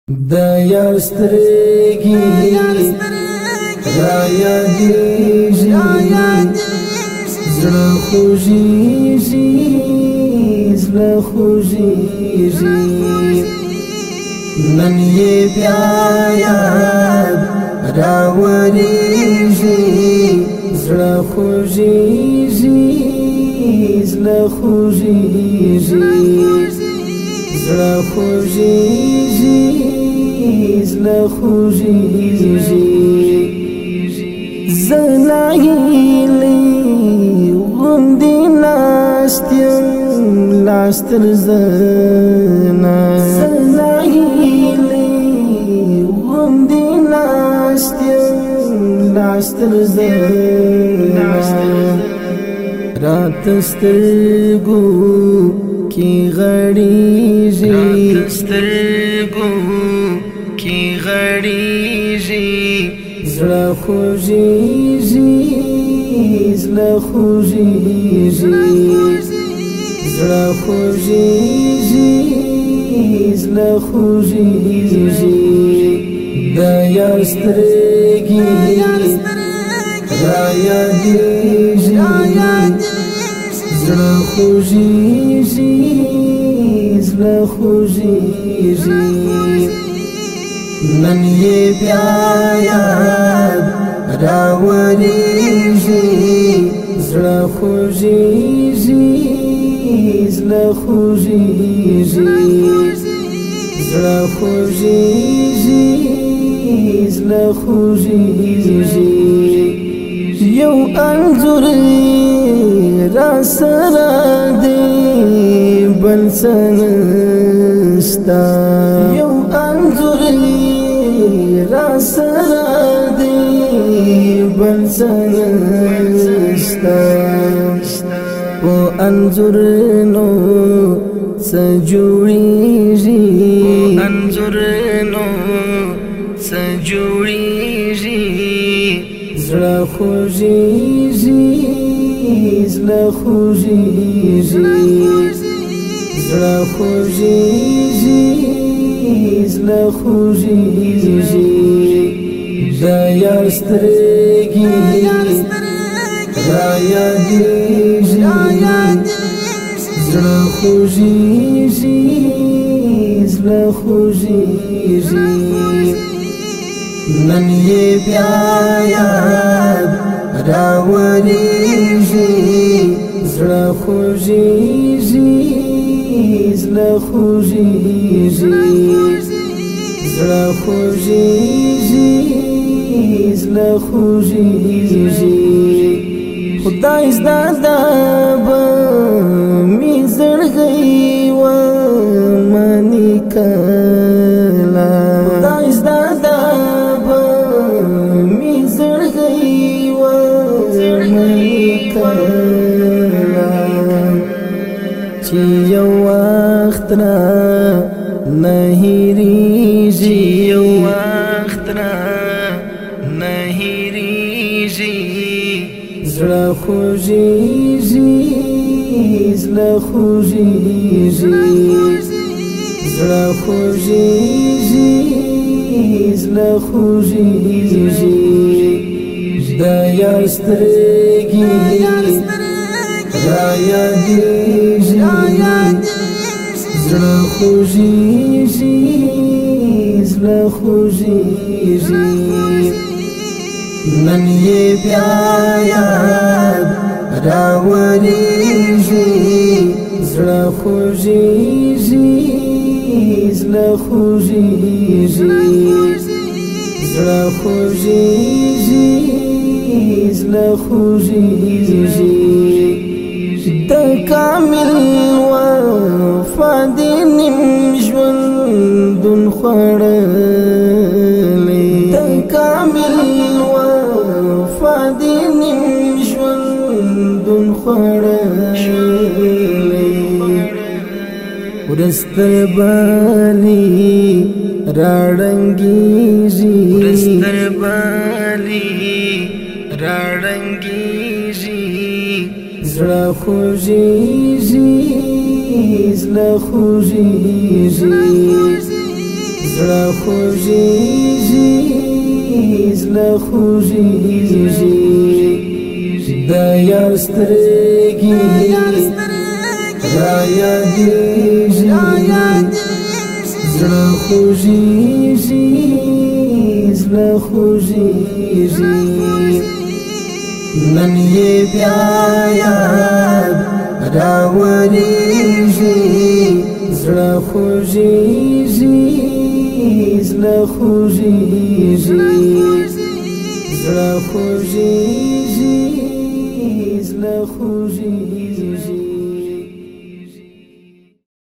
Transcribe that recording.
دا یار سترگی را یادیږي زړه خوږیږي زړه خوږیږي نن یې بیا یاد راوړیږي زړه خوږیږي زړه خوږیږي زړه خوږیږي زړه خوږیږي زه ناهیلې غوندې ناست یم لاس تر زنه زه ناهیلې غوندې ناست یم لاس تر زنه رات سترګو کی غړیږي رات سترګو کی غړیږي زړه خوږیږي زړه خوږیږي زړه خوږیږي زړه خوږیږي د یار سترګې را یادیږي زړه خوږیږي زړه خوږیږي نن یې بیا یاد راوړیږي زړه خوږیږي زړه خوږیږي زړه خوږیږي زړه خوږیږي یو انځور را سره دی بل څه نشته یو انځور را سره دی بل څه نشته په انځور نو څه جوړیږي انځور نو څه جوړیږي زړه خوږیږي زړه خوږیږي زړه خوږیږي زړه خوږیږي د یار سترګې را یادیږي زړه خوږیږي زړه خوږیږي نن یې بیا یاد راوړیږي زړه خوږیږي زړه خوږیږي زړه خوږیږي زړه خوږیږي خدای زده ده به مې زړګی ومني کله خدای زده ده به مې زړګی ومني کله چې یو وخت را نه هېرېږي یو وخت را نه هېرېږي زړه خوږیږي زړه خوږیږي زړه خوږیږي زړه خوږیږي د یار سترګې را یادیږي زړه خوږیږي زړه خوږیږي نن یې بیا یاد راوړیږي زړه خوږیږي زړه خوږیږي زړه خوږیږي زړه خوږیږي د کامل وفا دې نیم ژوندون خوړلی د کامل وفا دې نیم ژوندون خوړلی ورستر بالی راړنګیږي ورستر بالی راړنګیږي زړه خوږیږي زړه خوږیږي زړه خوږیږي زړه خوږیږي د یار سترګې را یادېږي زړه خوږیږي زړه خوږیږي نن یې بیا یاد راوریږي زړه خوږیږي زړه خوږیږي زړه خوږیږي زړه خوږیږي